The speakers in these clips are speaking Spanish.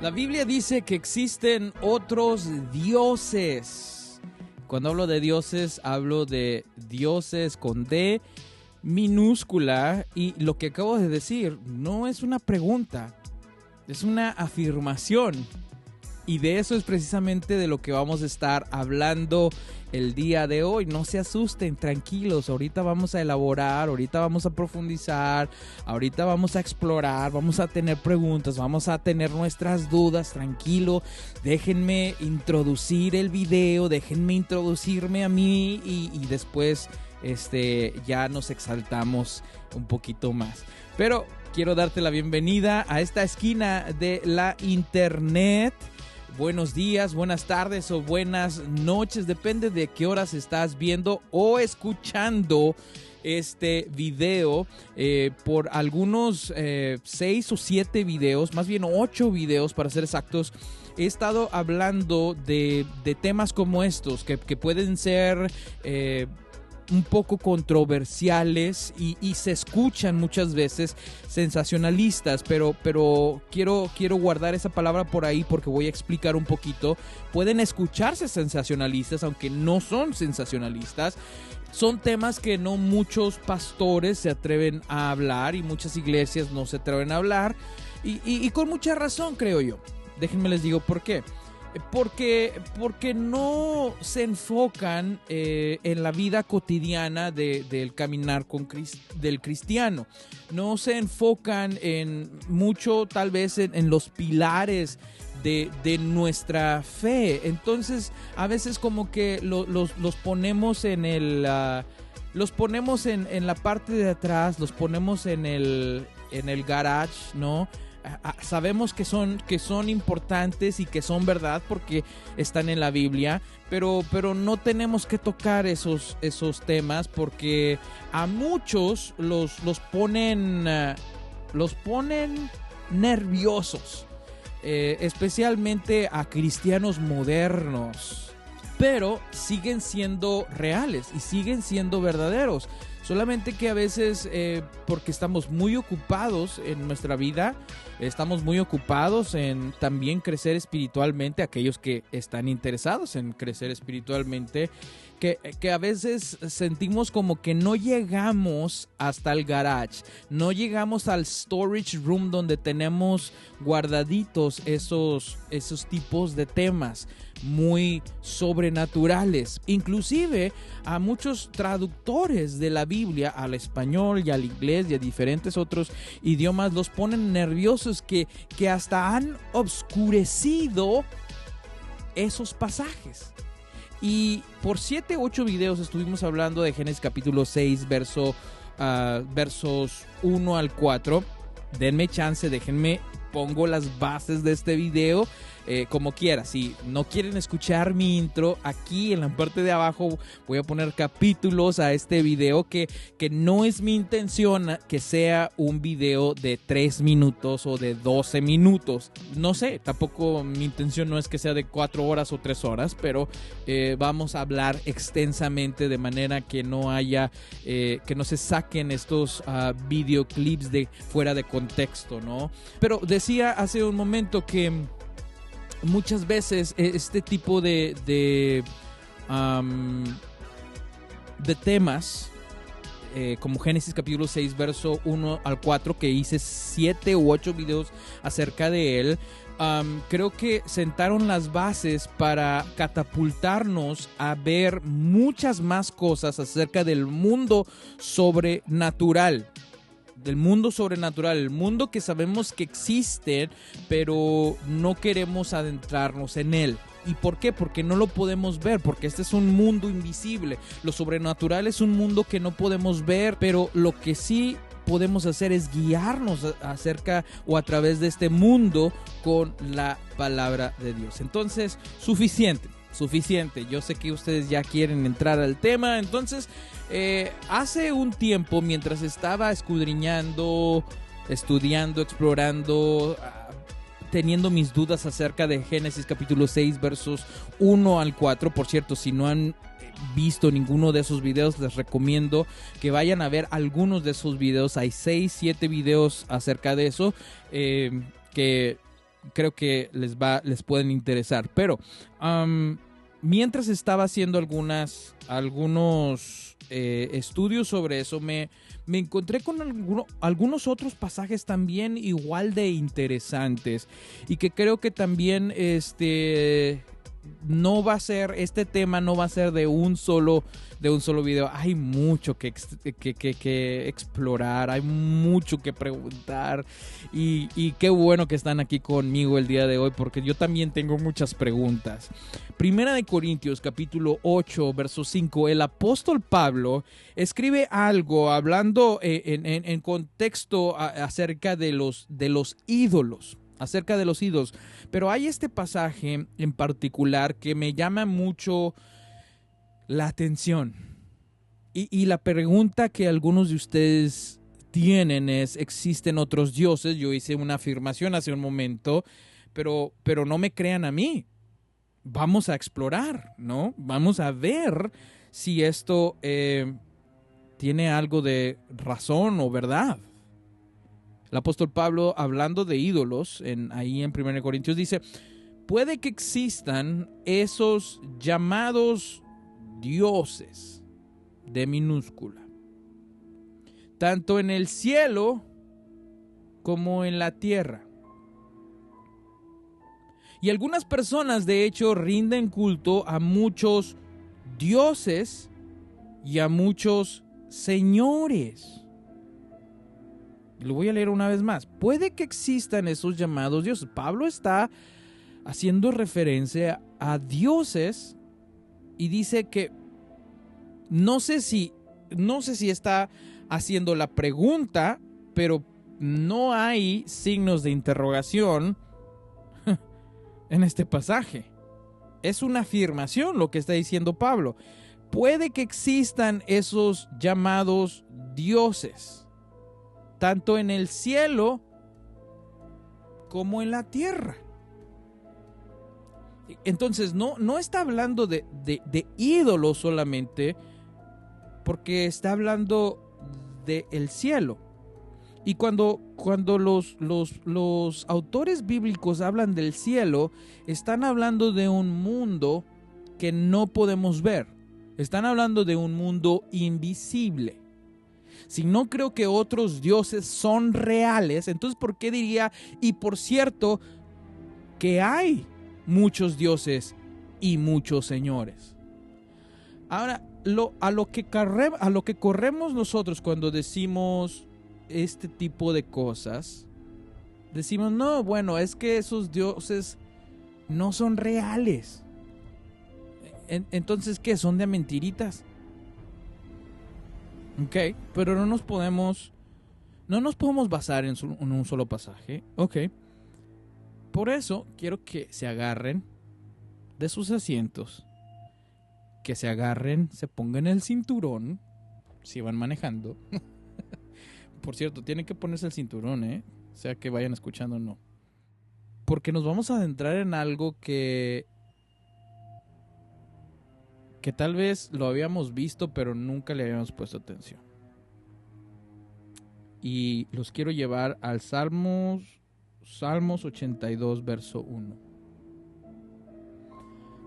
La Biblia dice que existen otros dioses. Cuando hablo de dioses, hablo de dioses con D minúscula. Y lo que acabo de decir no es una pregunta, es una afirmación. Y de eso es precisamente de lo que vamos a estar hablando el día de hoy. No se asusten, tranquilos. Ahorita vamos a elaborar, ahorita vamos a profundizar, ahorita vamos a explorar, vamos a tener preguntas, vamos a tener nuestras dudas. Tranquilo, déjenme introducir el video, déjenme introducirme a mí y después ya nos exaltamos un poquito más. Pero quiero darte la bienvenida a esta esquina de la internet. Buenos días, buenas tardes o buenas noches, depende de qué horas estás viendo o escuchando este video. Por algunos 6 o 7 videos, más bien 8 videos para ser exactos, he estado hablando de temas como estos que pueden ser un poco controversiales y se escuchan muchas veces sensacionalistas, pero quiero guardar esa palabra por ahí porque voy a explicar un poquito. Pueden escucharse sensacionalistas, aunque no son sensacionalistas. Son temas que no muchos pastores se atreven a hablar y muchas iglesias no se atreven a hablar y con mucha razón, creo yo. Déjenme les digo por qué. Porque no se enfocan en la vida cotidiana del caminar del cristiano. No se enfocan en mucho, tal vez, en los pilares de nuestra fe. Entonces, a veces como que los ponemos en los ponemos en la parte de atrás, los ponemos en el garage, ¿no? Sabemos que son importantes y que son verdad porque están en la Biblia, pero no tenemos que tocar esos temas porque a muchos los ponen nerviosos, especialmente a cristianos modernos, pero siguen siendo reales y siguen siendo verdaderos. Solamente que a veces, porque estamos muy ocupados en nuestra vida, estamos muy ocupados en también crecer espiritualmente, aquellos que están interesados en crecer espiritualmente, que a veces sentimos como que no llegamos hasta el garage, no llegamos al storage room donde tenemos guardaditos esos tipos de temas muy sobrenaturales. Inclusive a muchos traductores de la Biblia al español y al inglés y a diferentes otros idiomas los ponen nerviosos que hasta han obscurecido esos pasajes. Y por 7 u 8 videos estuvimos hablando de Génesis capítulo 6 versos 1 al 4. Denme chance, déjenme pongo las bases de este video. Como quiera, si no quieren escuchar mi intro, aquí en la parte de abajo voy a poner capítulos a este video que no es mi intención que sea un video de 3 minutos o de 12 minutos. No sé, tampoco mi intención no es que sea de 4 horas o 3 horas, pero vamos a hablar extensamente de manera que no haya, que no se saquen estos videoclips de fuera de contexto, ¿no? Pero decía hace un momento que muchas veces este tipo de temas, como Génesis capítulo 6, verso 1 al 4, que hice 7 u 8 videos acerca de él, creo que sentaron las bases para catapultarnos a ver muchas más cosas acerca del mundo sobrenatural. Del mundo sobrenatural, el mundo que sabemos que existe, pero no queremos adentrarnos en él. ¿Y por qué? Porque no lo podemos ver, porque este es un mundo invisible. Lo sobrenatural es un mundo que no podemos ver, pero lo que sí podemos hacer es guiarnos acerca o a través de este mundo con la palabra de Dios. Entonces, suficiente. Yo sé que ustedes ya quieren entrar al tema, entonces hace un tiempo, mientras estaba escudriñando, estudiando, explorando, teniendo mis dudas acerca de Génesis capítulo 6 versos 1 al 4, por cierto, si no han visto ninguno de esos videos, les recomiendo que vayan a ver algunos de esos videos. Hay 6, 7 videos acerca de eso, que creo que les pueden interesar. Pero mientras estaba haciendo algunos estudios sobre eso, me encontré con algunos otros pasajes también igual de interesantes, y que creo que también no va a ser, este tema no va a ser de un solo video. Hay mucho que explorar, hay mucho que preguntar, y qué bueno que están aquí conmigo el día de hoy, porque yo también tengo muchas preguntas. Primera de Corintios, capítulo 8, verso 5. El apóstol Pablo escribe algo hablando en contexto acerca de los ídolos. Acerca de los ídolos. Pero hay este pasaje en particular que me llama mucho la atención. Y la pregunta que algunos de ustedes tienen es: ¿existen otros dioses? Yo hice una afirmación hace un momento, pero no me crean a mí. Vamos a explorar, ¿no? Vamos a ver si esto tiene algo de razón o verdad. El apóstol Pablo, hablando de ídolos, ahí en 1 Corintios, dice: puede que existan esos llamados dioses, de minúscula, tanto en el cielo como en la tierra. Y algunas personas, de hecho, rinden culto a muchos dioses y a muchos señores. Lo voy a leer una vez más. Puede que existan esos llamados dioses. Pablo está haciendo referencia a dioses y dice que no sé si está haciendo la pregunta, pero no hay signos de interrogación en este pasaje. Es una afirmación lo que está diciendo Pablo. Puede que existan esos llamados dioses, tanto en el cielo como en la tierra. Entonces no está hablando de ídolos solamente, porque está hablando del cielo. Y cuando los autores bíblicos hablan del cielo, están hablando de un mundo que no podemos ver. Están hablando de un mundo invisible. Si no creo que otros dioses son reales, entonces ¿por qué diría? Y por cierto, que hay muchos dioses y muchos señores. Ahora, a lo que corremos nosotros cuando decimos este tipo de cosas, decimos: no, bueno, es que esos dioses no son reales. Entonces, ¿qué? ¿Son de mentiritas? Ok, pero no nos podemos basar en un solo pasaje. Ok, por eso quiero que se agarren de sus asientos, que se pongan el cinturón si van manejando. Por cierto, tienen que ponerse el cinturón, sea que vayan escuchando o no, porque nos vamos a adentrar en algo que tal vez lo habíamos visto, pero nunca le habíamos puesto atención. Y los quiero llevar al Salmos 82, verso 1.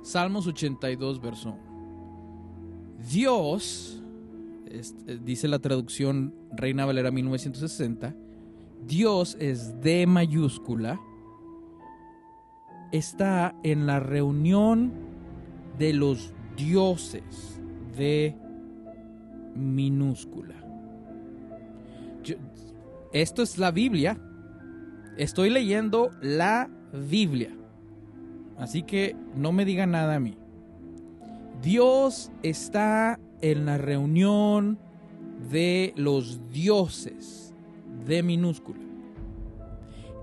Salmos 82, verso 1. Dios, dice la traducción Reina Valera 1960, Dios es D mayúscula, está en la reunión de los dioses de minúscula. Esto es la Biblia. Estoy leyendo la Biblia. Así que no me digan nada a mí. Dios está en la reunión de los dioses de minúscula.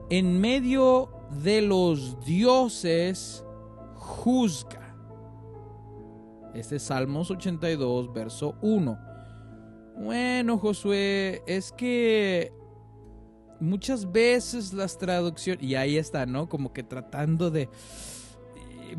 En medio de los dioses juzga. Este es Salmos 82, verso 1. Bueno, Josué, es que muchas veces las traducciones, y ahí está, ¿no? Como que tratando de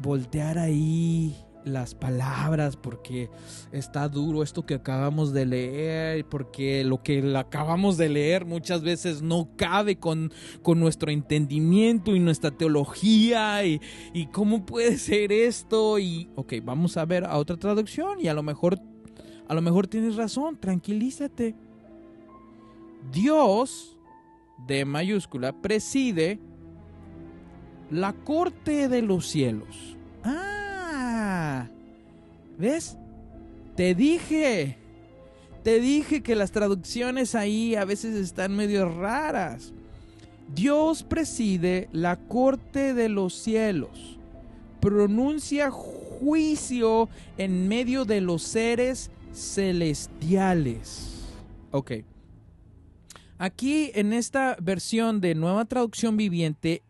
voltear ahí las palabras, porque está duro esto que acabamos de leer, porque lo que acabamos de leer muchas veces no cabe con nuestro entendimiento y nuestra teología, y cómo puede ser esto, y ok, vamos a ver a otra traducción y a lo mejor tienes razón, tranquilízate. Dios, D mayúscula, preside la corte de los cielos. ¿Ves? Te dije que las traducciones ahí a veces están medio raras. Dios preside la corte de los cielos, pronuncia juicio en medio de los seres celestiales. Ok. Aquí en esta versión de Nueva Traducción Viviente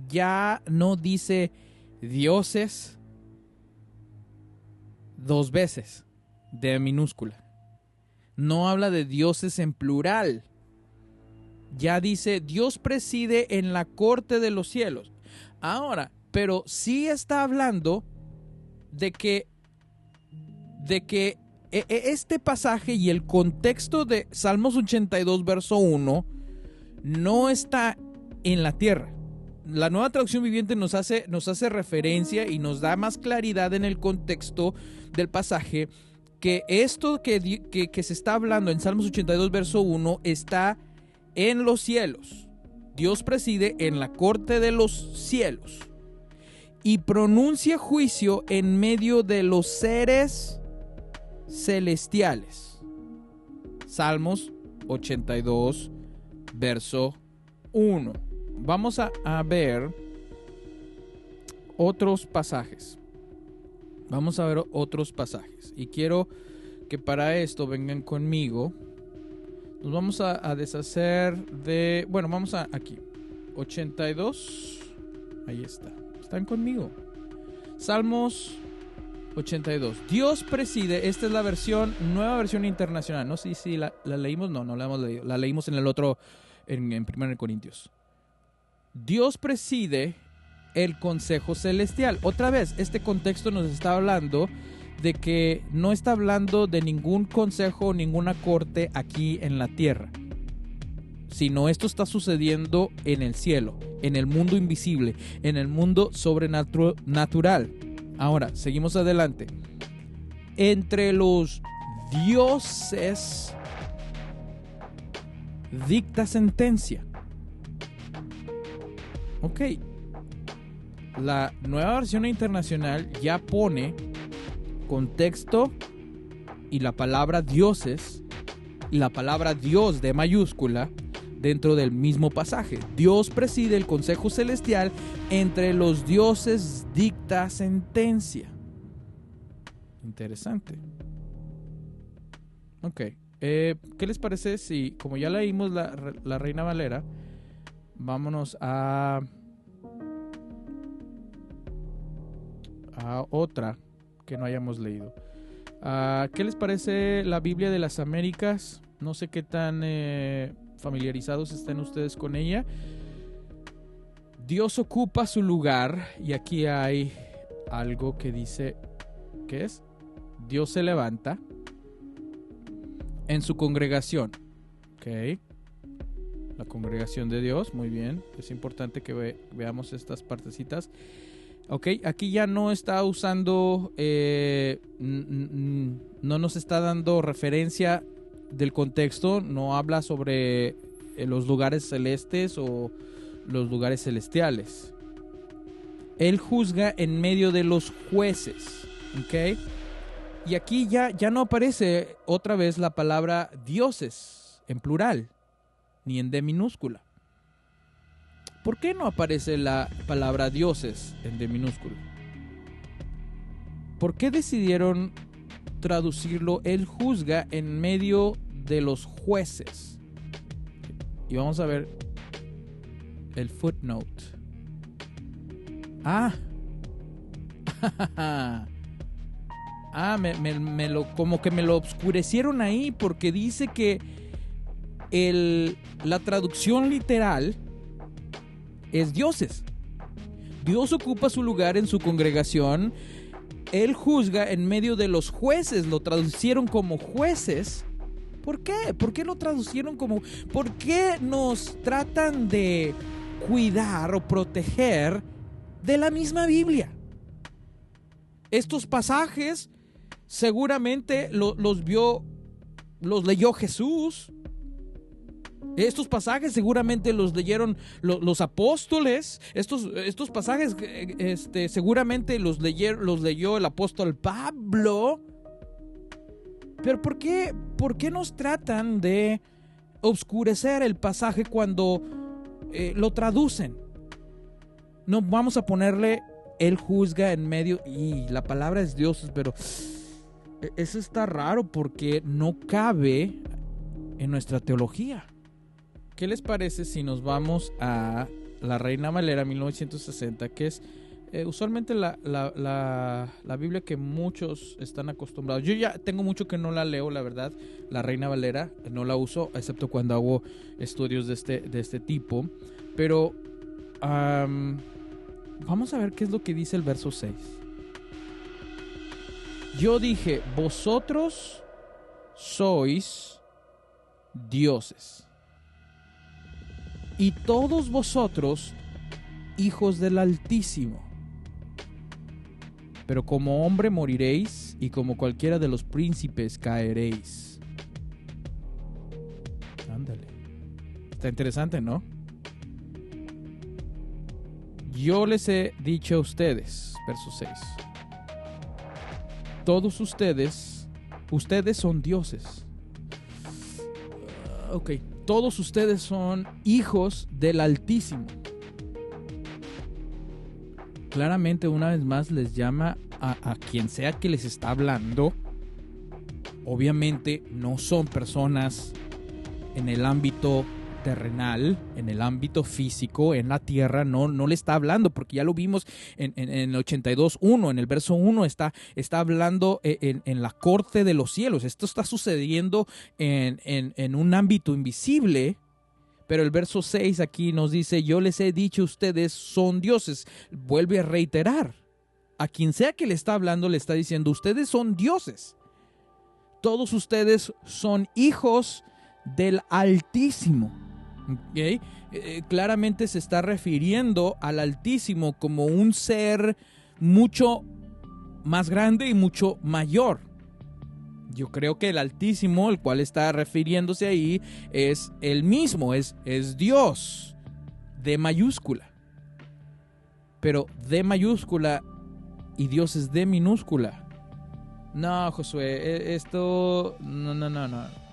ya no dice dioses dos veces de minúscula. No habla de dioses en plural. Ya dice Dios preside en la corte de los cielos. Ahora, pero sí está hablando de que este pasaje y el contexto de Salmos 82 verso 1 no está en la tierra. La Nueva Traducción Viviente nos hace referencia y nos da más claridad en el contexto del pasaje, que esto que se está hablando en Salmos 82 verso 1 está en los cielos. Dios preside en la corte de los cielos y pronuncia juicio en medio de los seres celestiales. Salmos 82 verso 1. Vamos a ver otros pasajes. Y quiero que para esto vengan conmigo. Nos vamos a deshacer de... Bueno, vamos aquí. 82. Ahí está. ¿Están conmigo? Salmos 82. Dios preside. Esta es la nueva versión internacional. No sé si la leímos. No la hemos leído. La leímos en el otro, en 1 Corintios. Dios preside el consejo celestial. Otra vez, este contexto nos está hablando de que no está hablando de ningún consejo o ninguna corte aquí en la tierra, sino esto está sucediendo en el cielo, en el mundo invisible, en el mundo sobrenatural. Ahora, seguimos adelante. Entre los dioses dicta sentencia. Ok, la nueva versión internacional ya pone contexto y la palabra dioses y la palabra Dios de mayúscula dentro del mismo pasaje. Dios preside el consejo celestial, entre los dioses dicta sentencia. Interesante. Ok, ¿qué les parece si, como ya leímos la Reina Valera, vámonos a otra que no hayamos leído? ¿Qué les parece la Biblia de las Américas? No sé qué tan familiarizados estén ustedes con ella. Dios ocupa su lugar, y aquí hay algo que dice, ¿qué es? Dios se levanta en su congregación. Ok, la congregación de Dios, muy bien. Es importante que veamos estas partecitas. Ok, aquí ya no está usando, no nos está dando referencia del contexto, no habla sobre los lugares celestes o los lugares celestiales. Él juzga en medio de los jueces, ok. Y aquí ya no aparece otra vez la palabra dioses en plural, ni en D minúscula. ¿Por qué no aparece la palabra dioses en D minúscula? ¿Por qué decidieron traducirlo? Él juzga en medio de los jueces. Y vamos a ver el footnote. Como que me lo obscurecieron ahí, porque dice que la traducción literal es dioses. Dios ocupa su lugar en su congregación Él juzga en medio de los jueces. Lo traducieron como jueces. ¿Por qué? ¿Por qué lo traducieron como? ¿Por qué nos tratan de cuidar o proteger de la misma Biblia? Estos pasajes seguramente los leyó Jesús. Estos pasajes seguramente los leyeron los apóstoles. Estos pasajes seguramente los leyó el apóstol Pablo. Pero ¿por qué nos tratan de obscurecer el pasaje cuando lo traducen? No vamos a ponerle Él juzga en medio, y la palabra es Dios, pero eso está raro porque no cabe en nuestra teología. ¿Qué les parece si nos vamos a la Reina Valera 1960, que es usualmente la Biblia que muchos están acostumbrados? Yo ya tengo mucho que no la leo, la verdad. La Reina Valera no la uso, excepto cuando hago estudios de este tipo. Pero vamos a ver qué es lo que dice el verso 6. Yo dije, vosotros sois dioses, y todos vosotros hijos del Altísimo. Pero como hombre moriréis, y como cualquiera de los príncipes caeréis. Ándale. Está interesante, ¿no? Yo les he dicho a ustedes, verso 6. Todos ustedes son dioses. Ok. Todos ustedes son hijos del Altísimo. Claramente, una vez más, les llama a quien sea que les está hablando. Obviamente no son personas en el ámbito terrenal, en el ámbito físico, en la tierra. No le está hablando, porque ya lo vimos en el 82.1, en el verso 1 está hablando en la corte de los cielos. Esto está sucediendo en un ámbito invisible. Pero el verso 6 aquí nos dice, yo les he dicho, ustedes son dioses. Vuelve a reiterar, a quien sea que le está hablando, le está diciendo, ustedes son dioses. Todos ustedes son hijos del Altísimo. ¿Okay? Claramente se está refiriendo al Altísimo como un ser mucho más grande y mucho mayor. Yo creo que el Altísimo, el cual está refiriéndose ahí, es el mismo, es Dios, D mayúscula. Pero D mayúscula y Dios es D minúscula. No, Josué, esto... No.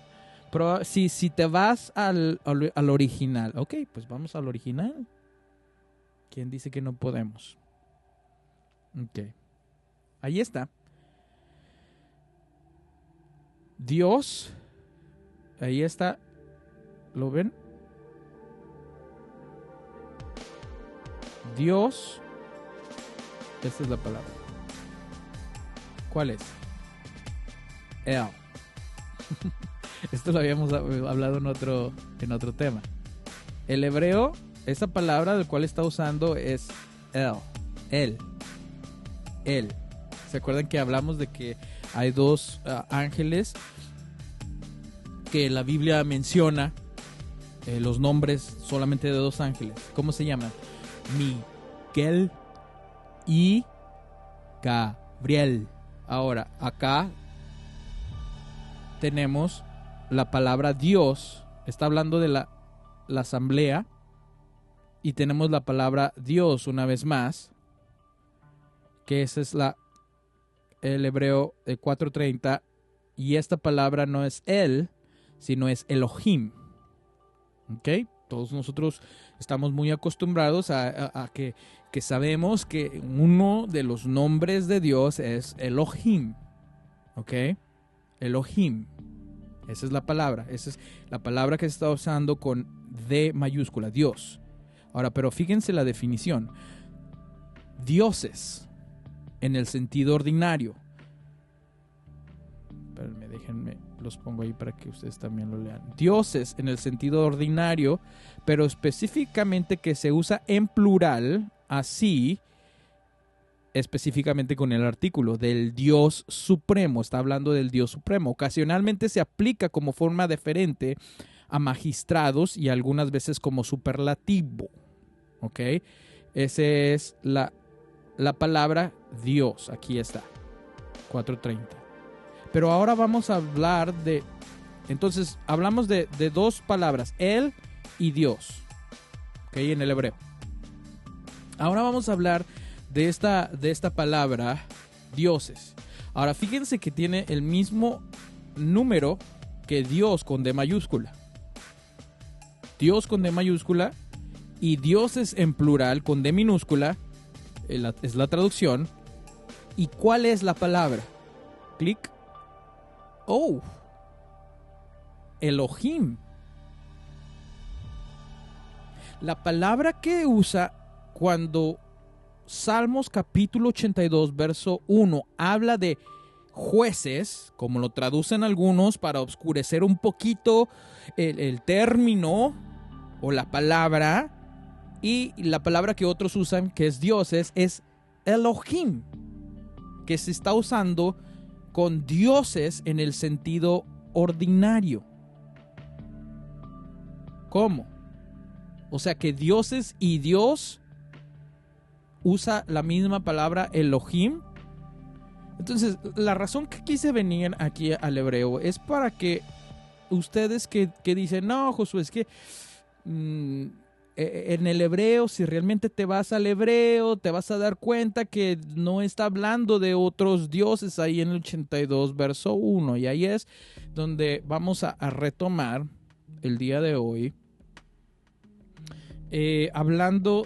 Pero si te vas al original. Ok, pues vamos al original. ¿Quién dice que no podemos? Ok. Ahí está. Dios, ahí está, ¿lo ven? Dios, esta es la palabra. ¿Cuál es? El. Esto lo habíamos hablado en otro tema. El hebreo, esa palabra del cual está usando es el. ¿Se acuerdan que hablamos de que hay dos ángeles que la Biblia menciona los nombres solamente de dos ángeles? ¿Cómo se llaman? Miguel y Gabriel. Ahora, acá tenemos la palabra Dios. Está hablando de la asamblea. Y tenemos la palabra Dios una vez más, que esa es el hebreo 4:30, y esta palabra no es él, sino es Elohim. ¿Ok? Todos nosotros estamos muy acostumbrados a que sabemos que uno de los nombres de Dios es Elohim. ¿Ok? Elohim. Esa es la palabra. Esa es la palabra que se está usando con D mayúscula, Dios. Ahora, pero fíjense la definición. Dioses, en el sentido ordinario. Espérenme, déjenme, los pongo ahí para que ustedes también lo lean. Dioses en el sentido ordinario, pero específicamente que se usa en plural, así, específicamente con el artículo del Dios Supremo. Está hablando del Dios Supremo. Ocasionalmente se aplica como forma deferente a magistrados y algunas veces como superlativo. ¿Ok? Esa es la palabra Dios. Aquí está. 4:30. Pero ahora vamos a hablar de... Entonces, hablamos de dos palabras. Él y Dios. ¿Ok? En el hebreo. Ahora vamos a hablar de esta palabra, dioses. Ahora, fíjense que tiene el mismo número que Dios con D mayúscula. Dios con D mayúscula y dioses en plural con D minúscula. Es la traducción. ¿Y cuál es la palabra? Clic. Oh. Elohim. La palabra que usa cuando Salmos capítulo 82, verso 1, habla de jueces, como lo traducen algunos para oscurecer un poquito el término o la palabra, y la palabra que otros usan, que es dioses, es Elohim, que se está usando con dioses en el sentido ordinario. ¿Cómo? O sea que dioses y Dios usa la misma palabra Elohim. Entonces, la razón que quise venir aquí al hebreo es para que ustedes que dicen, no, Josué, es que en el hebreo, si realmente te vas al hebreo, te vas a dar cuenta que no está hablando de otros dioses ahí en el 82, verso 1. Y ahí es donde vamos a retomar el día de hoy, hablando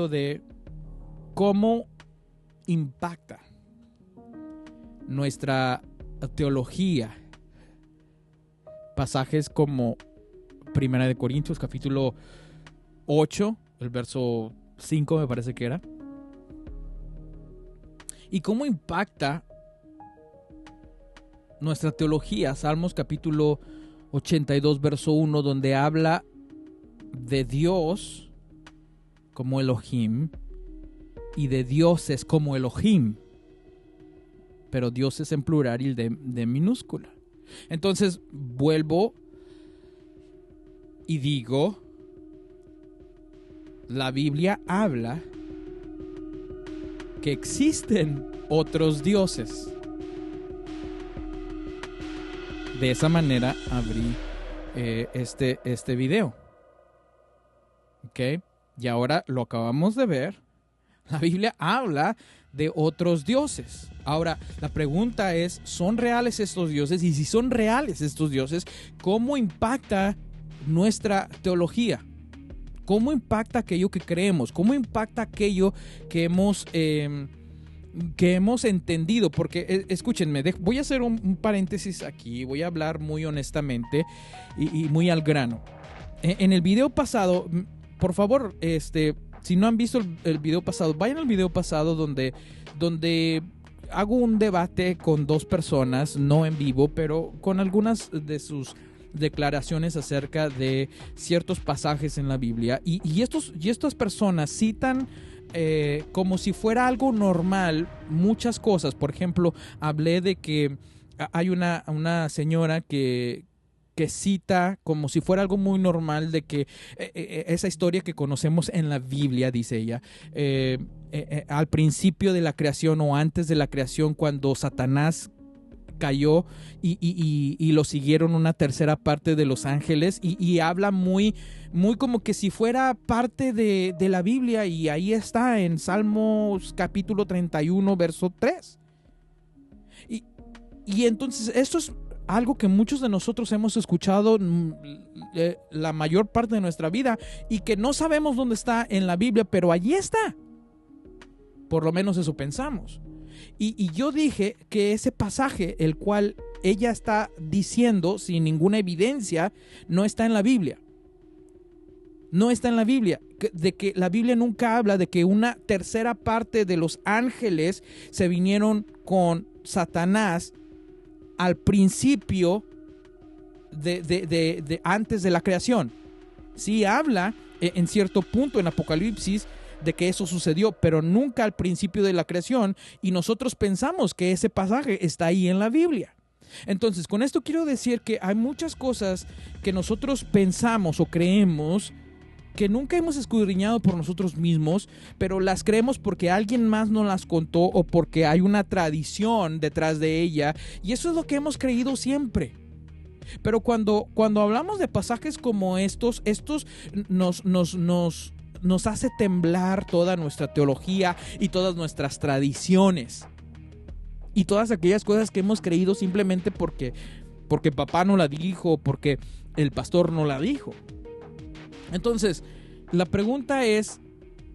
de cómo impacta nuestra teología pasajes como 1 Corintios capítulo 8, el verso 5 me parece que era, y cómo impacta nuestra teología Salmos capítulo 82 verso 1, donde habla de Dios como Elohim y de dioses como Elohim, pero dioses en plural y de minúscula. Entonces vuelvo y digo, la Biblia habla que existen otros dioses. De esa manera abrí este video. ¿Ok? Y ahora lo acabamos de ver. La Biblia habla de otros dioses. Ahora, la pregunta es, ¿son reales estos dioses? Y si son reales estos dioses, ¿cómo impacta nuestra teología? ¿Cómo impacta aquello que creemos? ¿Cómo impacta aquello que hemos entendido? Porque, escúchenme, voy a hacer un paréntesis aquí. Voy a hablar muy honestamente y muy al grano. En el video pasado... Por favor, si no han visto el video pasado, vayan al video pasado donde hago un debate con dos personas, no en vivo, pero con algunas de sus declaraciones acerca de ciertos pasajes en la Biblia. Y estas personas citan como si fuera algo normal muchas cosas. Por ejemplo, hablé de que hay una señora que cita como si fuera algo muy normal de que esa historia que conocemos en la Biblia, dice ella, al principio de la creación o antes de la creación, cuando Satanás cayó y lo siguieron una tercera parte de los ángeles, y habla muy como que si fuera parte de la Biblia, y ahí está en Salmos capítulo 31 verso 3. Y entonces esto es algo que muchos de nosotros hemos escuchado la mayor parte de nuestra vida y que no sabemos dónde está en la Biblia, pero allí está. Por lo menos eso pensamos. Y yo dije que ese pasaje, el cual ella está diciendo sin ninguna evidencia, no está en la Biblia. No está en la Biblia. De que la Biblia nunca habla de que una tercera parte de los ángeles se vinieron con Satanás al principio de antes de la creación. Sí habla en cierto punto en Apocalipsis de que eso sucedió, pero nunca al principio de la creación, y nosotros pensamos que ese pasaje está ahí en la Biblia. Entonces, con esto quiero decir que hay muchas cosas que nosotros pensamos o creemos que nunca hemos escudriñado por nosotros mismos, pero las creemos porque alguien más nos las contó o porque hay una tradición detrás de ella, y eso es lo que hemos creído siempre. Pero cuando hablamos de pasajes como estos nos hace temblar toda nuestra teología y todas nuestras tradiciones y todas aquellas cosas que hemos creído simplemente porque papá no la dijo, porque el pastor no la dijo. Entonces, la pregunta es,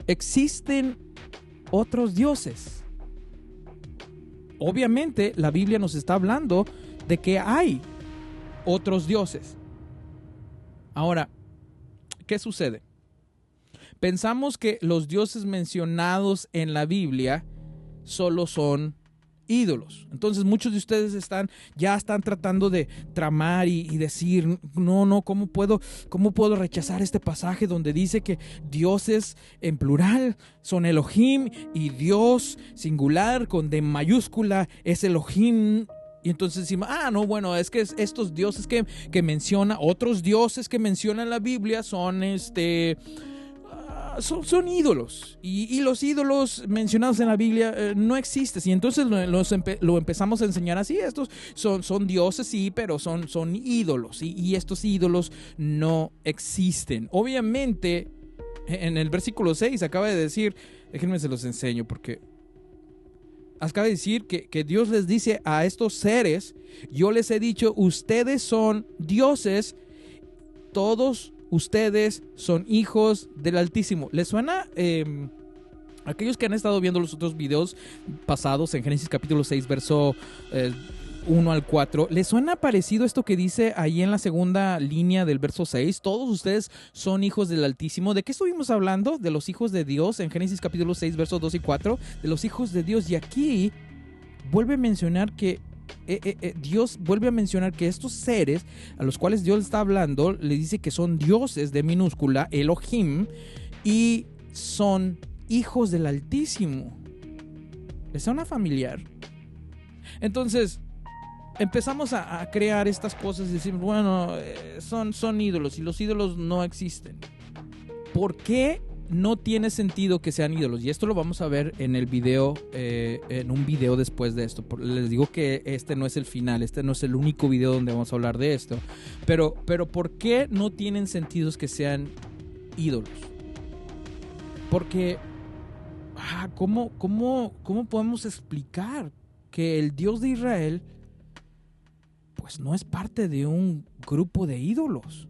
¿existen otros dioses? Obviamente, la Biblia nos está hablando de que hay otros dioses. Ahora, ¿qué sucede? Pensamos que los dioses mencionados en la Biblia solo son ídolos. Entonces muchos de ustedes ya están tratando de tramar y decir, no, ¿cómo puedo rechazar este pasaje donde dice que dioses en plural son Elohim y Dios singular con D mayúscula es Elohim? Y entonces decimos, no, bueno, es que estos dioses que menciona, otros dioses que menciona la Biblia son son ídolos, y los ídolos mencionados en la Biblia no existen, y entonces lo empezamos a enseñar así. Estos son dioses, sí, pero son ídolos, y estos ídolos no existen. Obviamente, en el versículo 6 acaba de decir, déjenme se los enseño, porque acaba de decir que Dios les dice a estos seres, yo les he dicho, ustedes son dioses, todos ustedes son hijos del Altísimo. ¿Les suena? Aquellos que han estado viendo los otros videos pasados en Génesis capítulo 6, verso 1 al 4, ¿les suena parecido esto que dice ahí en la segunda línea del verso 6? Todos ustedes son hijos del Altísimo. ¿De qué estuvimos hablando? De los hijos de Dios en Génesis capítulo 6, versos 2 y 4. De los hijos de Dios. Y aquí vuelve a mencionar que Dios vuelve a mencionar que estos seres a los cuales Dios está hablando, le dice que son dioses de minúscula, Elohim, y son hijos del Altísimo. ¿Les suena familiar? Entonces empezamos a crear estas cosas y decimos, bueno, son ídolos, y los ídolos no existen. ¿Por qué no tiene sentido que sean ídolos? Y esto lo vamos a ver en el video, en un video después de esto. Les digo que este no es el final, este no es el único video donde vamos a hablar de esto. Pero ¿por qué no tienen sentido que sean ídolos? Porque, ¿cómo podemos explicar que el Dios de Israel pues no es parte de un grupo de ídolos?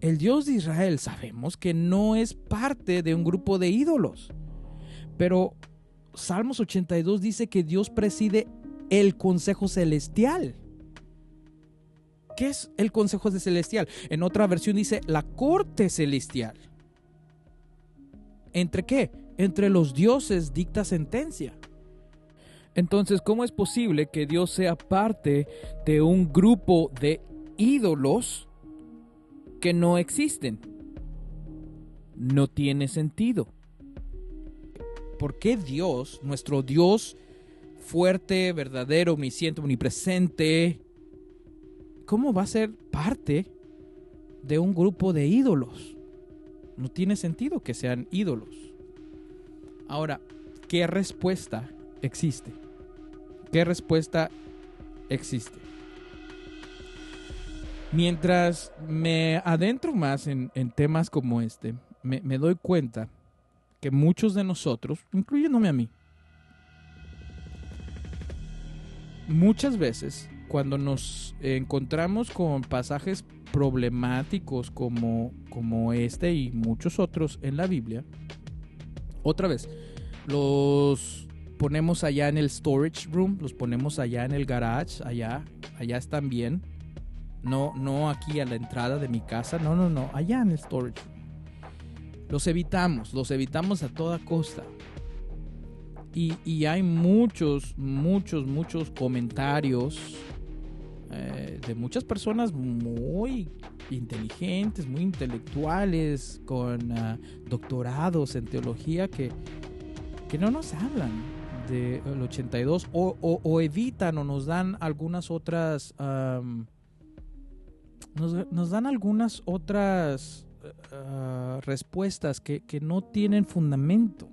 El Dios de Israel sabemos que no es parte de un grupo de ídolos. Pero Salmos 82 dice que Dios preside el consejo celestial. ¿Qué es el consejo celestial? En otra versión dice la corte celestial. ¿Entre qué? Entre los dioses dicta sentencia. Entonces, ¿cómo es posible que Dios sea parte de un grupo de ídolos que no existen? No tiene sentido. ¿Por qué Dios, nuestro Dios fuerte, verdadero, omnisciente, omnipresente, cómo va a ser parte de un grupo de ídolos? No tiene sentido que sean ídolos. Ahora, ¿qué respuesta existe? ¿Qué respuesta existe? Mientras me adentro más en temas como este, me doy cuenta que muchos de nosotros, incluyéndome a mí, muchas veces cuando nos encontramos con pasajes problemáticos como este y muchos otros en la Biblia, otra vez, los ponemos allá en el storage room, los ponemos allá en el garage, allá están bien. No aquí a la entrada de mi casa, no, allá en el storage. Los evitamos a toda costa. Y hay muchos comentarios de muchas personas muy inteligentes, muy intelectuales, con doctorados en teología que no nos hablan del 82 o evitan o nos dan algunas otras nos dan algunas otras respuestas que no tienen fundamento.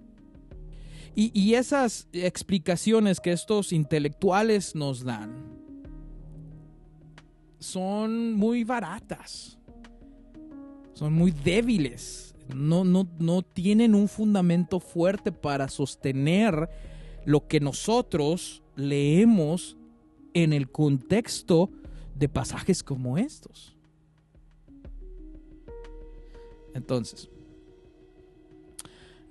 Y esas explicaciones que estos intelectuales nos dan son muy baratas, son muy débiles, no tienen un fundamento fuerte para sostener lo que nosotros leemos en el contexto de pasajes como estos. Entonces,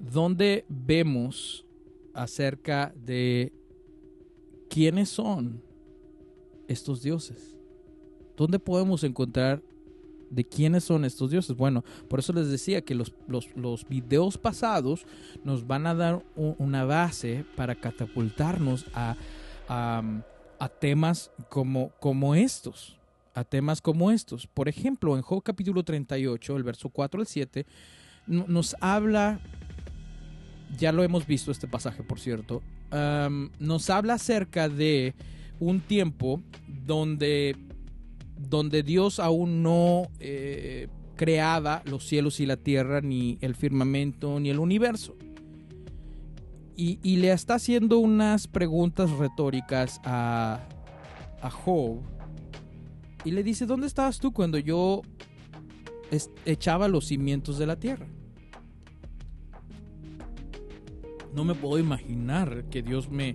¿dónde vemos acerca de quiénes son estos dioses? ¿Dónde podemos encontrar de quiénes son estos dioses? Bueno, por eso les decía que los videos pasados nos van a dar una base para catapultarnos a temas como estos. A temas como estos. Por ejemplo, en Job capítulo 38, el verso 4 al 7, nos habla, ya lo hemos visto este pasaje, por cierto, nos habla acerca de un tiempo donde Dios aún no creaba los cielos y la tierra, ni el firmamento, ni el universo. Y le está haciendo unas preguntas retóricas a Job. Y le dice, ¿dónde estabas tú cuando yo echaba los cimientos de la tierra? No me puedo imaginar que Dios me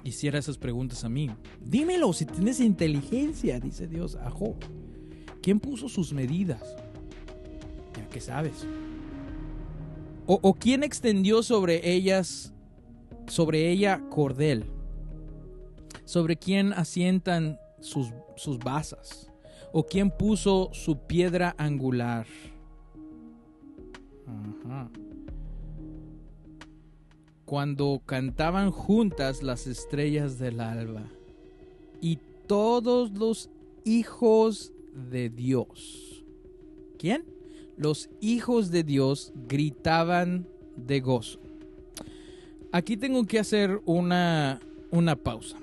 hiciera esas preguntas a mí. Dímelo si tienes inteligencia, dice Dios a Job. ¿Quién puso sus medidas? Ya que sabes. ¿O quién extendió sobre ella cordel? ¿Sobre quién asientan sus basas? ¿O quién puso su piedra angular? Ajá. Cuando cantaban juntas las estrellas del alba y todos los hijos de Dios. ¿Quién? Los hijos de Dios gritaban de gozo. Aquí tengo que hacer una pausa.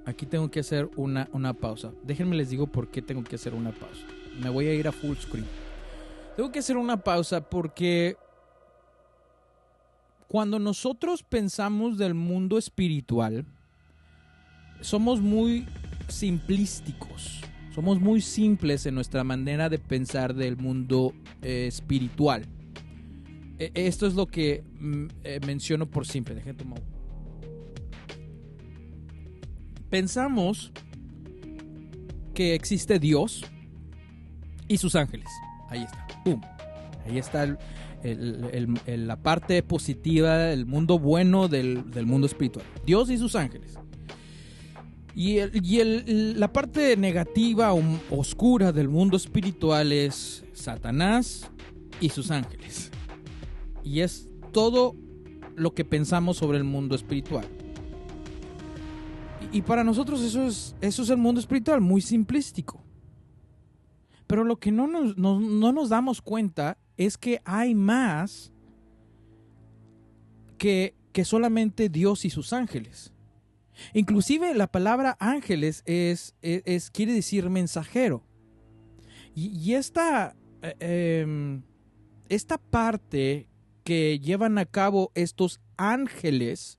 Aquí tengo que hacer una pausa. Déjenme les digo por qué tengo que hacer una pausa. Me voy a ir a full screen. Tengo que hacer una pausa porque cuando nosotros pensamos del mundo espiritual, somos muy simplísticos. Somos muy simples en nuestra manera de pensar del mundo espiritual. Esto es lo que menciono por simple. Déjenme tomar. Pensamos que existe Dios y sus ángeles. Ahí está. ¡Pum! Ahí está la parte positiva, el mundo bueno del mundo espiritual. Dios y sus ángeles. Y la parte negativa o oscura del mundo espiritual es Satanás y sus ángeles. Y es todo lo que pensamos sobre el mundo espiritual. Y para nosotros eso es el mundo espiritual, muy simplístico. Pero lo que no nos damos cuenta es que hay más que solamente Dios y sus ángeles. Inclusive la palabra ángeles quiere decir mensajero. Y esta parte que llevan a cabo estos ángeles,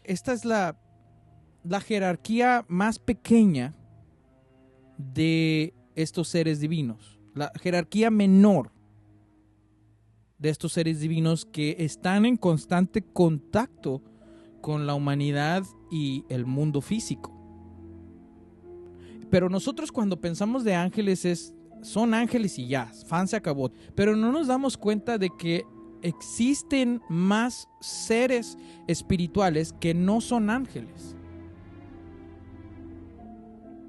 esta es la jerarquía más pequeña de estos seres divinos, la jerarquía menor de estos seres divinos que están en constante contacto con la humanidad y el mundo físico. Pero nosotros cuando pensamos de ángeles son ángeles y ya, fan se acabó. Pero no nos damos cuenta de que existen más seres espirituales que no son ángeles.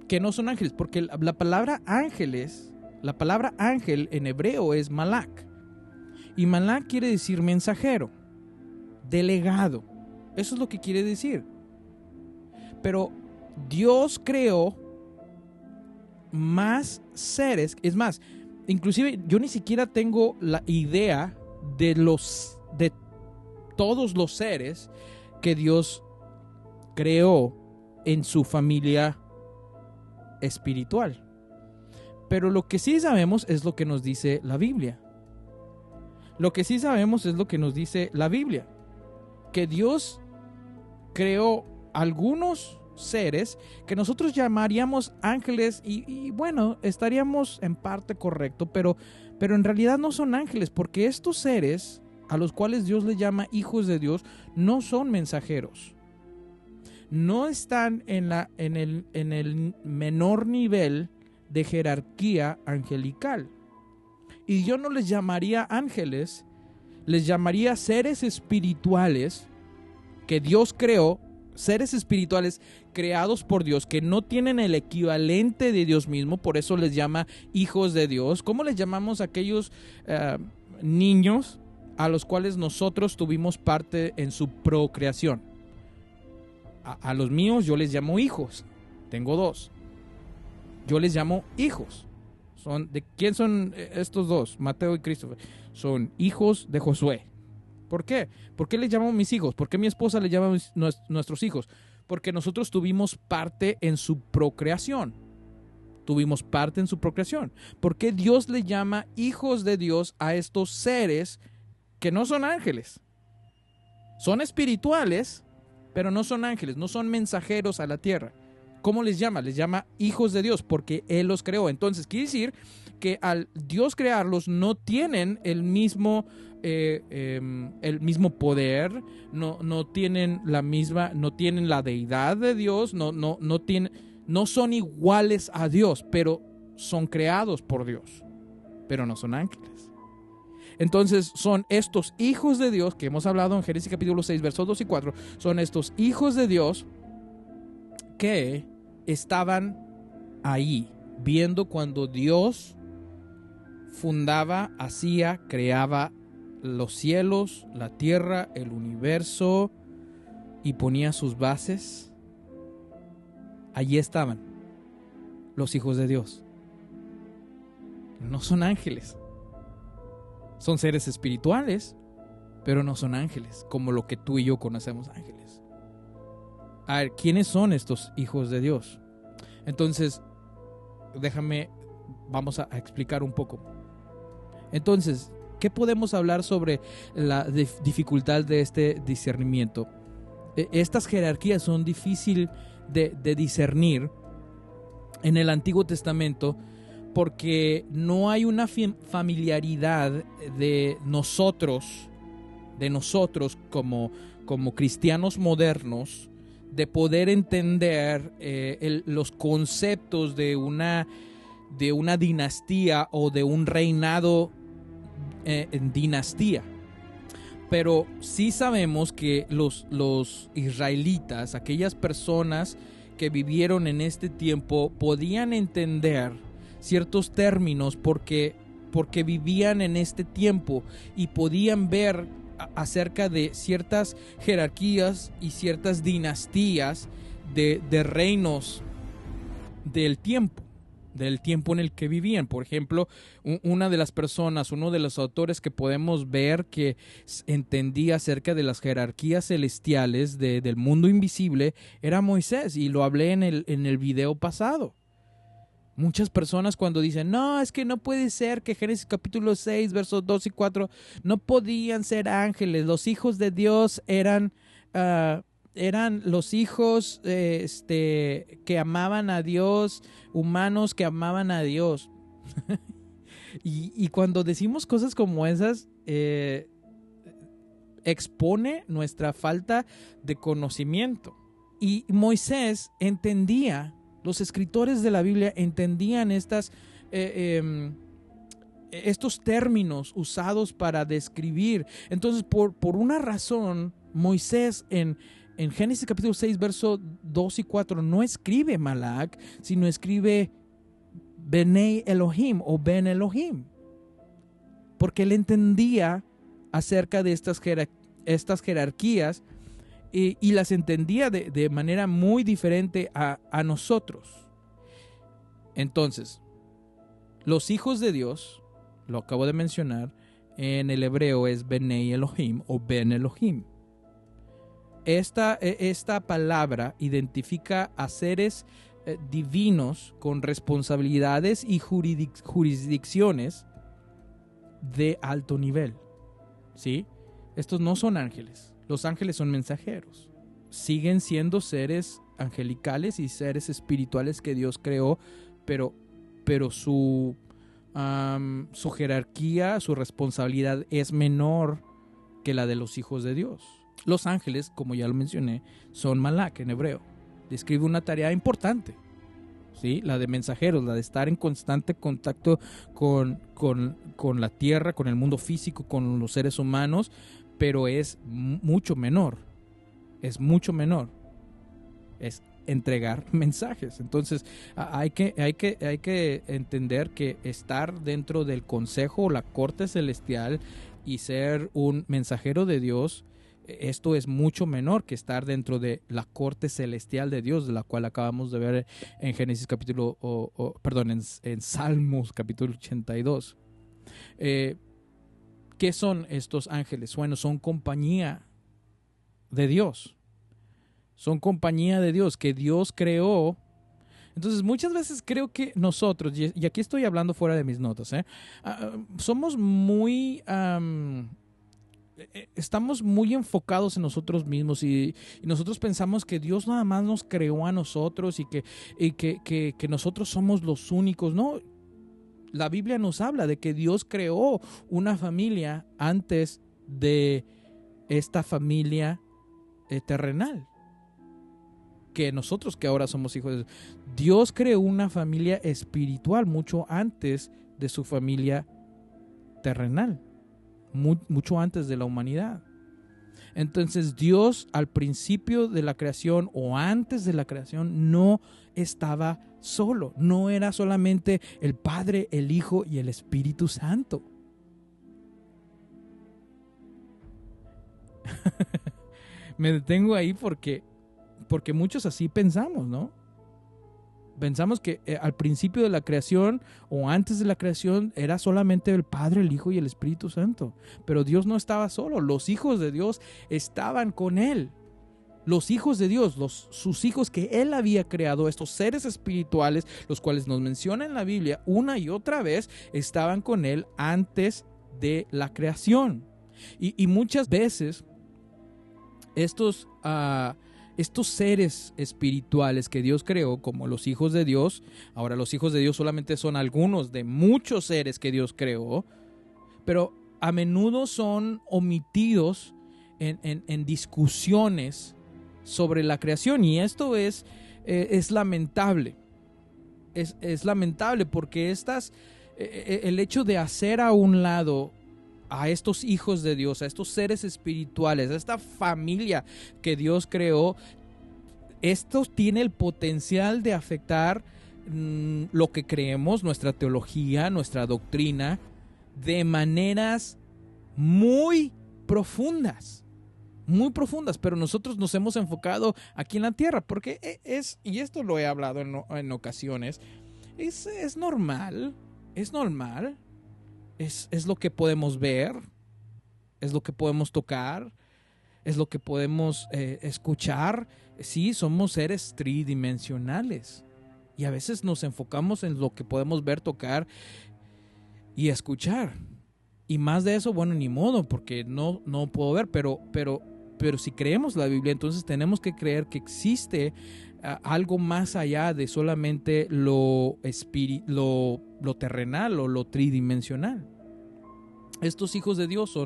Que no son ángeles, porque la palabra ángeles, la palabra ángel en hebreo es malak. Y malak quiere decir mensajero, delegado. Eso es lo que quiere decir. Pero Dios creó más seres. Es más, inclusive yo ni siquiera tengo la idea de todos los seres que Dios creó en su familia espiritual. Pero lo que sí sabemos es lo que nos dice la Biblia. Lo que sí sabemos es lo que nos dice la Biblia. Que Dios creó algunos seres que nosotros llamaríamos ángeles y bueno, estaríamos en parte correcto, pero en realidad no son ángeles, porque estos seres a los cuales Dios les llama hijos de Dios no son mensajeros. No están en el menor nivel de jerarquía angelical. Y yo no les llamaría ángeles, les llamaría seres espirituales que Dios creó, seres espirituales creados por Dios, que no tienen el equivalente de Dios mismo, por eso les llama hijos de Dios. ¿Cómo les llamamos a aquellos niños a los cuales nosotros tuvimos parte en su procreación? A los míos yo les llamo hijos, tengo 2. Yo les llamo hijos. ¿De quién son estos 2? Mateo y Christopher. Son hijos de Josué. ¿Por qué? ¿Por qué les llamo mis hijos? ¿Por qué mi esposa le llama nuestros hijos? Porque nosotros tuvimos parte en su procreación. Tuvimos parte en su procreación. ¿Por qué Dios le llama hijos de Dios a estos seres que no son ángeles? Son espirituales, pero no son ángeles, no son mensajeros a la tierra. ¿Cómo les llama? Les llama hijos de Dios porque Él los creó. Entonces quiere decir que al Dios crearlos no tienen el mismo poder, no tienen la deidad de Dios, no son iguales a Dios, pero son creados por Dios, pero no son ángeles. Entonces son estos hijos de Dios que hemos hablado en Génesis capítulo 6, versos 2 y 4, son estos hijos de Dios que estaban ahí, viendo cuando Dios fundaba, hacía, creaba los cielos, la tierra, el universo y ponía sus bases. Allí estaban los hijos de Dios. No son ángeles. Son seres espirituales, pero no son ángeles, como lo que tú y yo conocemos ángeles. A ver, ¿quiénes son estos hijos de Dios? Entonces, vamos a explicar un poco. Entonces, ¿qué podemos hablar sobre la dificultad de este discernimiento? Estas jerarquías son difíciles de discernir en el Antiguo Testamento porque no hay una familiaridad de nosotros como cristianos modernos, de poder entender los conceptos de una dinastía o de un reinado en dinastía. Pero sí sabemos que los israelitas, aquellas personas que vivieron en este tiempo, podían entender ciertos términos porque vivían en este tiempo y podían ver acerca de ciertas jerarquías y ciertas dinastías de reinos del tiempo en el que vivían. Por ejemplo, uno de los autores que podemos ver que entendía acerca de las jerarquías celestiales del mundo invisible era Moisés, y lo hablé en el video pasado. Muchas personas cuando dicen, no, es que no puede ser que Génesis capítulo 6, versos 2 y 4 no podían ser ángeles, los hijos de Dios eran los hijos que amaban a Dios, humanos que amaban a Dios. y cuando decimos cosas como esas, expone nuestra falta de conocimiento. Y Moisés entendía, los escritores de la Biblia entendían estos términos usados para describir. Entonces, por una razón, Moisés en Génesis capítulo 6, versos 2 y 4 no escribe Malak, sino escribe Benei Elohim o Ben Elohim, porque él entendía acerca de estas jerarquías y las entendía de manera muy diferente a nosotros. Entonces, los hijos de Dios, lo acabo de mencionar, en el hebreo es Benei Elohim o Ben Elohim. Esta palabra identifica a seres divinos con responsabilidades y jurisdicciones de alto nivel, ¿sí? Estos no son ángeles. Los ángeles son mensajeros. Siguen siendo seres angelicales y seres espirituales que Dios creó, pero su jerarquía, su responsabilidad es menor que la de los hijos de Dios. Los ángeles, como ya lo mencioné, son malak en hebreo. Describe una tarea importante, ¿sí? La de mensajeros, la de estar en constante contacto con la tierra, con el mundo físico, con los seres humanos, pero es mucho menor. Es mucho menor. Es entregar mensajes. Entonces hay que entender que estar dentro del consejo o la corte celestial y ser un mensajero de Dios, esto es mucho menor que estar dentro de la corte celestial de Dios, de la cual acabamos de ver en Génesis capítulo, en Salmos capítulo 82. ¿Qué son estos ángeles? Bueno, son compañía de Dios. Son compañía de Dios, que Dios creó. Entonces, muchas veces creo que nosotros, y aquí estoy hablando fuera de mis notas, somos muy... estamos muy enfocados en nosotros mismos y nosotros pensamos que Dios nada más nos creó a nosotros y que nosotros somos los únicos. No, la Biblia nos habla de que Dios creó una familia antes de esta familia terrenal, que nosotros que ahora somos hijos de Dios. Dios creó una familia espiritual mucho antes de su familia terrenal, mucho antes de la humanidad. Entonces Dios al principio de la creación o antes de la creación no estaba solo, no era solamente el Padre, el Hijo y el Espíritu Santo. Me detengo ahí porque muchos así pensamos, ¿no? Pensamos que al principio de la creación o antes de la creación era solamente el Padre, el Hijo y el Espíritu Santo. Pero Dios no estaba solo, los hijos de Dios estaban con Él. Los hijos de Dios, sus hijos que Él había creado, estos seres espirituales, los cuales nos menciona en la Biblia una y otra vez, estaban con Él antes de la creación. Y muchas veces estos seres espirituales que Dios creó, como los hijos de Dios, ahora los hijos de Dios solamente son algunos de muchos seres que Dios creó, pero a menudo son omitidos en discusiones sobre la creación, y esto es lamentable. Es lamentable porque el hecho de hacer a un lado a estos hijos de Dios, a estos seres espirituales, a esta familia que Dios creó, esto tiene el potencial de afectar lo que creemos, nuestra teología, nuestra doctrina, de maneras muy profundas, pero nosotros nos hemos enfocado aquí en la tierra, porque y esto lo he hablado en ocasiones, es normal, es lo que podemos ver, es lo que podemos tocar, es lo que podemos escuchar. Sí, somos seres tridimensionales y a veces nos enfocamos en lo que podemos ver, tocar y escuchar. Y más de eso, bueno, ni modo, porque no puedo ver, pero si creemos la Biblia, entonces tenemos que creer que existe algo más allá de solamente lo terrenal o lo tridimensional. Estos hijos de Dios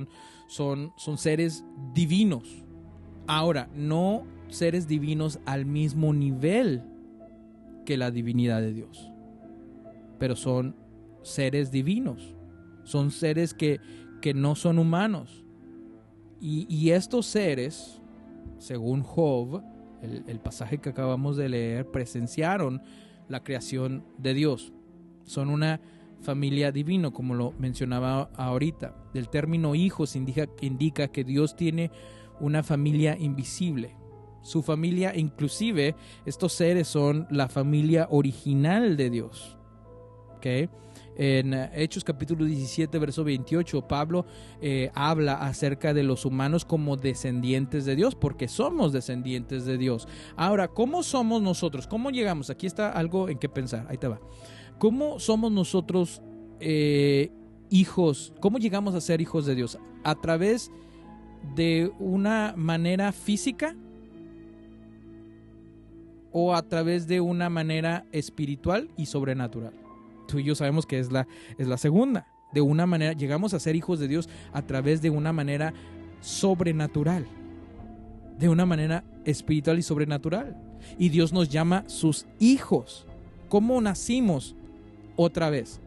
son seres divinos. Ahora, no seres divinos al mismo nivel que la divinidad de Dios, pero son seres divinos. Son seres que no son humanos. Y estos seres, según Job, el pasaje que acabamos de leer, presenciaron la creación de Dios. Son una familia divina, como lo mencionaba ahorita. El término hijos indica que Dios tiene una familia invisible. Su familia, inclusive, estos seres son la familia original de Dios. ¿ok? En Hechos capítulo 17, verso 28, Pablo habla acerca de los humanos como descendientes de Dios, porque somos descendientes de Dios. Ahora, ¿cómo somos nosotros? ¿Cómo llegamos? Aquí está algo en qué pensar, ahí te va. ¿Cómo somos nosotros hijos? ¿Cómo llegamos a ser hijos de Dios? ¿A través de una manera física o a través de una manera espiritual y sobrenatural? Tú y yo sabemos que es la segunda. De una manera, llegamos a ser hijos de Dios a través de una manera sobrenatural, de una manera espiritual y sobrenatural. Y Dios nos llama sus hijos. ¿Cómo nacimos otra vez?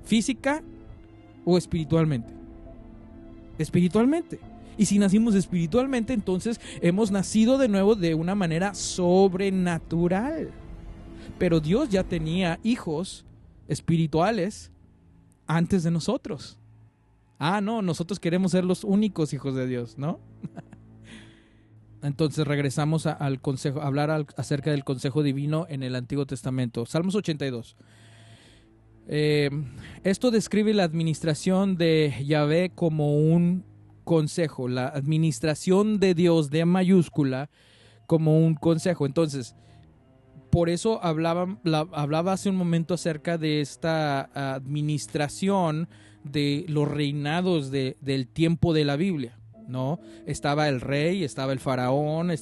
¿Física o espiritualmente? Espiritualmente. Y si nacimos espiritualmente, entonces hemos nacido de nuevo de una manera sobrenatural. Pero Dios ya tenía hijos espirituales antes de nosotros. No, nosotros queremos ser los únicos hijos de Dios, ¿no? Entonces regresamos al consejo, a hablar acerca del consejo divino en el Antiguo Testamento. Salmos 82. Esto describe la administración de Yahvé como un consejo, la administración de Dios de mayúscula como un consejo. Entonces, por eso hablaba hace un momento acerca de esta administración de los reinados del tiempo de la Biblia, ¿no? Estaba el rey, estaba el faraón,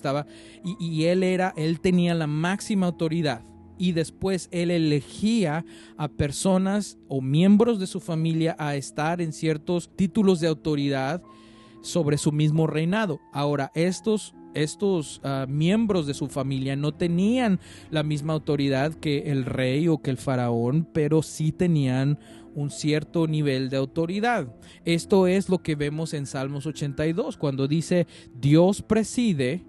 y él tenía la máxima autoridad. Y después él elegía a personas o miembros de su familia a estar en ciertos títulos de autoridad sobre su mismo reinado. Ahora, estos miembros de su familia no tenían la misma autoridad que el rey o que el faraón, pero sí tenían un cierto nivel de autoridad. Esto es lo que vemos en Salmos 82, cuando dice Dios preside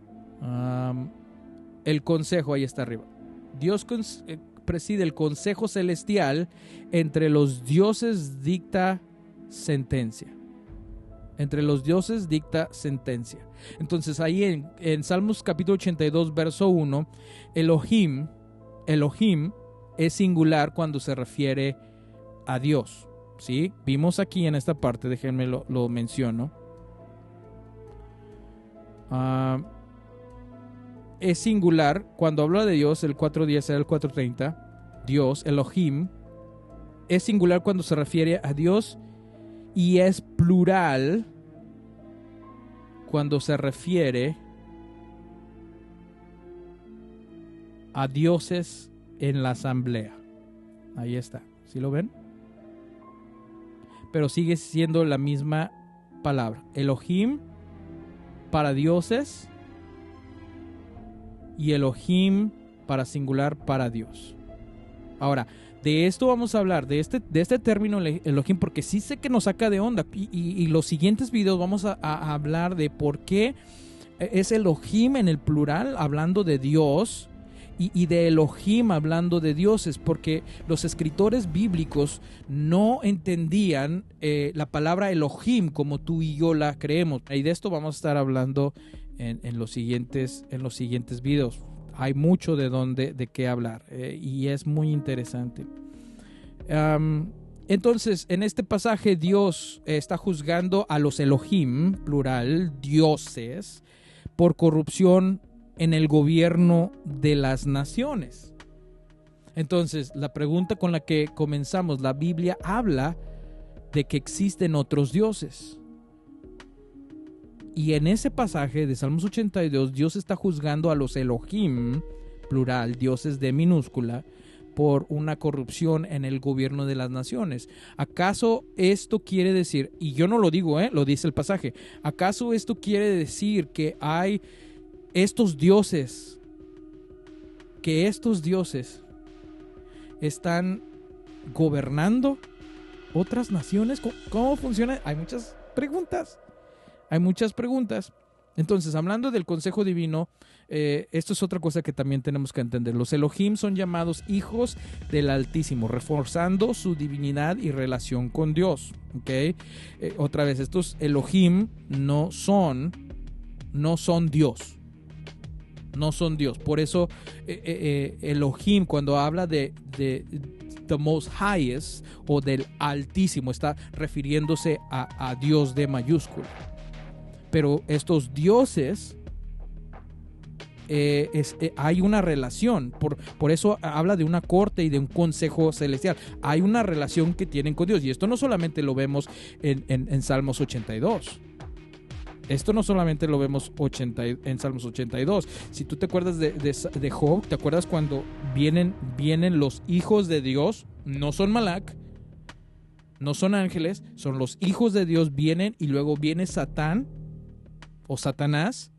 el consejo, ahí está arriba. Dios preside el consejo celestial, entre los dioses dicta sentencia. Entre los dioses dicta sentencia. Entonces ahí en Salmos capítulo 82, verso 1, Elohim es singular cuando se refiere a Dios, ¿sí? Vimos aquí en esta parte, déjenme lo menciono. Es singular cuando habla de Dios, el 4.10 al 4.30, Dios, Elohim, es singular cuando se refiere a Dios, y es plural cuando se refiere a dioses en la asamblea. Ahí está, ¿sí lo ven? Pero sigue siendo la misma palabra. Elohim para dioses y Elohim para singular para Dios. Ahora, de esto vamos a hablar, de este término Elohim, porque sí sé que nos saca de onda. Y los siguientes videos vamos a hablar de por qué es Elohim en el plural, hablando de Dios, y de Elohim hablando de dioses, porque los escritores bíblicos no entendían la palabra Elohim como tú y yo la creemos. Y de esto vamos a estar hablando en los siguientes videos. Hay mucho de qué hablar y es muy interesante. Entonces, en este pasaje Dios está juzgando a los Elohim, plural, dioses, por corrupción en el gobierno de las naciones. Entonces, la pregunta con la que comenzamos, la Biblia habla de que existen otros dioses. Y en ese pasaje de Salmos 82, Dios está juzgando a los Elohim, plural, dioses de minúscula, por una corrupción en el gobierno de las naciones. ¿Acaso esto quiere decir, y yo no lo digo, lo dice el pasaje, acaso esto quiere decir que hay estos dioses, están gobernando otras naciones? ¿Cómo funciona? Hay muchas preguntas. Entonces, hablando del consejo divino, esto es otra cosa que también tenemos que entender. Los Elohim son llamados hijos del Altísimo, reforzando su divinidad y relación con Dios. ¿Okay? Otra vez, estos Elohim no son Dios. No son Dios. Por eso Elohim, cuando habla the most highest o del Altísimo, está refiriéndose a Dios de mayúscula. Pero estos dioses, hay una relación, por eso habla de una corte y de un consejo celestial. Hay una relación que tienen con Dios, y esto no solamente lo vemos en Salmos 82. Esto no solamente lo vemos en Salmos 82. Si tú te acuerdas de Job, ¿te acuerdas cuando vienen los hijos de Dios? No son Malak, no son ángeles, son los hijos de Dios, vienen, y luego viene Satán o Satanás.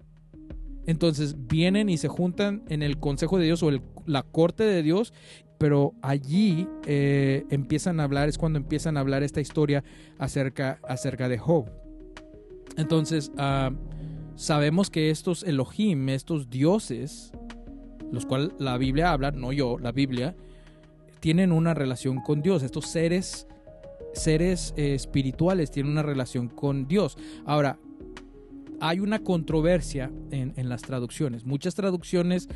Entonces vienen y se juntan en el consejo de Dios o la corte de Dios, pero allí empiezan a hablar, es cuando empiezan a hablar esta historia acerca de Job. Entonces sabemos que estos Elohim, estos dioses, los cuales la Biblia habla, no yo, la Biblia, tienen una relación con Dios. Estos seres espirituales tienen una relación con Dios. Ahora, hay una controversia en las traducciones. Muchas traducciones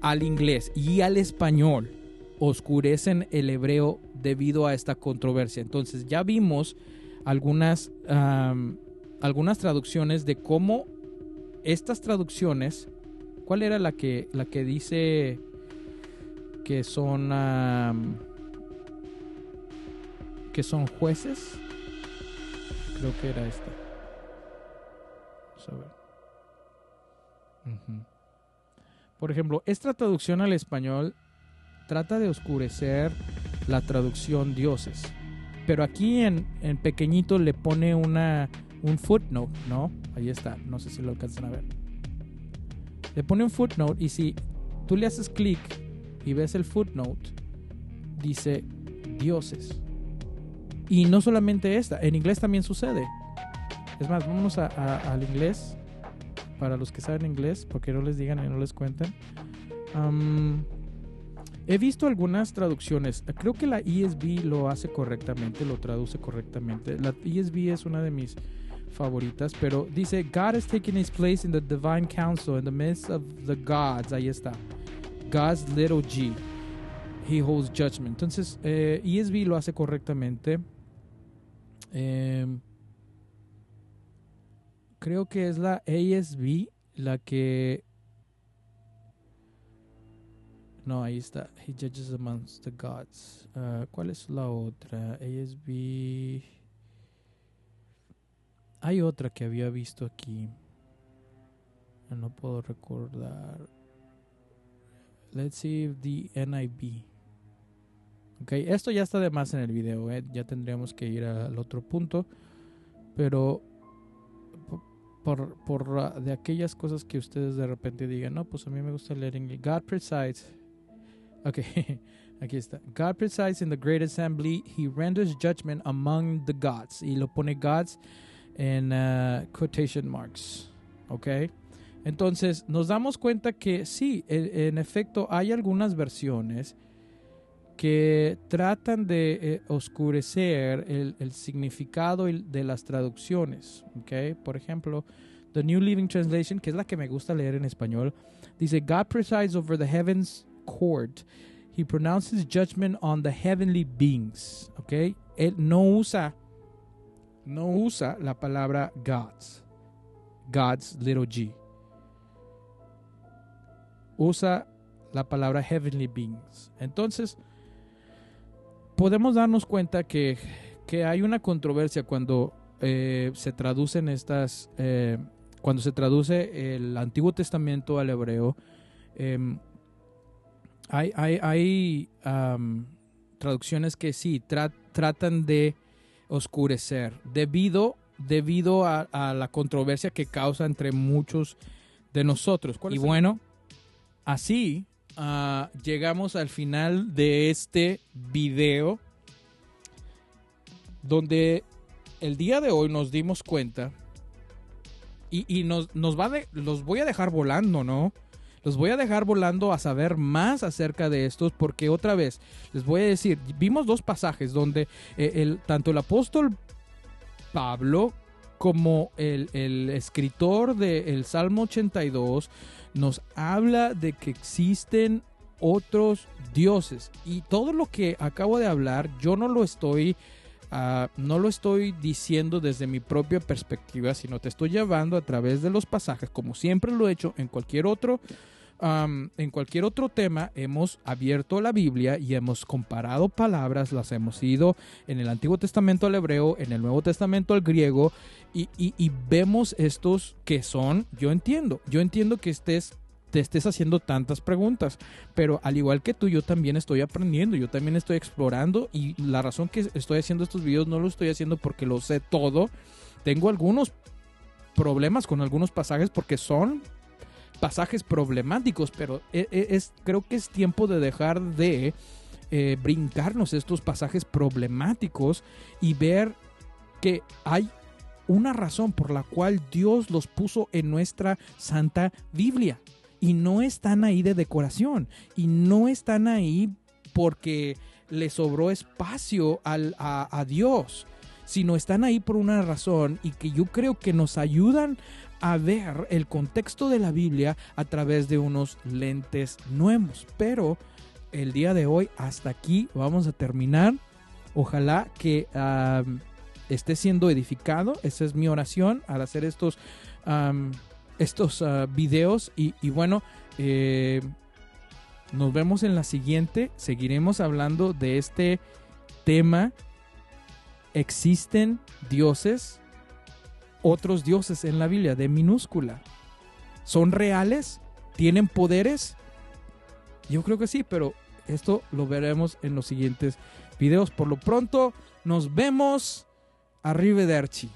al inglés y al español oscurecen el hebreo debido a esta controversia. Entonces ya vimos algunas traducciones de cómo estas traducciones, ¿cuál era la que dice que son jueces? Creo que era esta. Vamos a ver. Por ejemplo, esta traducción al español trata de oscurecer la traducción dioses, pero aquí en pequeñito le pone un footnote, ¿no? Ahí está, no sé si lo alcanzan a ver. Le pone un footnote, y si tú le haces clic y ves el footnote, dice dioses. Y no solamente esta, en inglés también sucede. Es más, vámonos al inglés, para los que saben inglés, porque no les digan y no les cuenten. He visto algunas traducciones. Creo que la ESV lo hace correctamente, lo traduce correctamente. La ESV es una de mis favoritas, pero dice God has taken his place in the divine council in the midst of the gods. Ahí está, God's little g, he holds judgment. Entonces ESV lo hace correctamente. Creo que es la ASV la que... No, ahí está, he judges amongst the gods. ¿Cuál es la otra? ASV... Hay otra que había visto aquí. No puedo recordar. Let's see the NIV. Ok, esto ya está de más en el video. Ya tendríamos que ir al otro punto. Pero por de aquellas cosas que ustedes de repente digan, no, pues a mí me gusta leer en inglés. God presides. Ok, aquí está. God presides in the great assembly. He renders judgment among the gods. Y lo pone gods en quotation marks. Ok. Entonces nos damos cuenta que sí, en efecto hay algunas versiones que tratan de oscurecer el significado de las traducciones. Okay. Por ejemplo, The New Living Translation, que es la que me gusta leer en español, dice God presides over the heavens court. He pronounces judgment on the heavenly beings. Okay. Él no usa la palabra God's little g. Usa la palabra heavenly beings. Entonces, podemos darnos cuenta que hay una controversia cuando se traducen cuando se traduce el Antiguo Testamento al hebreo. Hay traducciones que sí tratan de oscurecer debido a la controversia que causa entre muchos de nosotros. Y bueno, así llegamos al final de este video, donde el día de hoy nos dimos cuenta y los voy a dejar volando, ¿no? Los voy a dejar volando a saber más acerca de estos, porque otra vez les voy a decir, vimos dos pasajes donde tanto el apóstol Pablo como el escritor del Salmo 82 nos habla de que existen otros dioses. Y todo lo que acabo de hablar, yo no lo estoy diciendo desde mi propia perspectiva, sino te estoy llevando a través de los pasajes, como siempre lo he hecho en cualquier otro tema. Hemos abierto la Biblia y hemos comparado palabras, las hemos ido en el Antiguo Testamento al hebreo, en el Nuevo Testamento al griego, y vemos estos que son, yo entiendo que te estés haciendo tantas preguntas, pero al igual que tú, yo también estoy aprendiendo, yo también estoy explorando, y la razón que estoy haciendo estos videos no lo estoy haciendo porque lo sé todo. Tengo algunos problemas con algunos pasajes porque son pasajes problemáticos, pero creo que es tiempo de dejar de brincarnos estos pasajes problemáticos y ver que hay una razón por la cual Dios los puso en nuestra Santa Biblia. Y no están ahí de decoración. Y no están ahí porque le sobró espacio a Dios. Sino están ahí por una razón, y que yo creo que nos ayudan a ver el contexto de la Biblia a través de unos lentes nuevos. Pero el día de hoy hasta aquí vamos a terminar. Ojalá que esté siendo edificado. Esa es mi oración al hacer estos videos, y bueno, nos vemos en la siguiente. Seguiremos hablando de este tema. ¿Existen dioses, otros dioses en la Biblia, de minúscula? ¿Son reales? ¿Tienen poderes? Yo creo que sí, pero esto lo veremos en los siguientes videos. Por lo pronto, nos vemos. Arrivederci.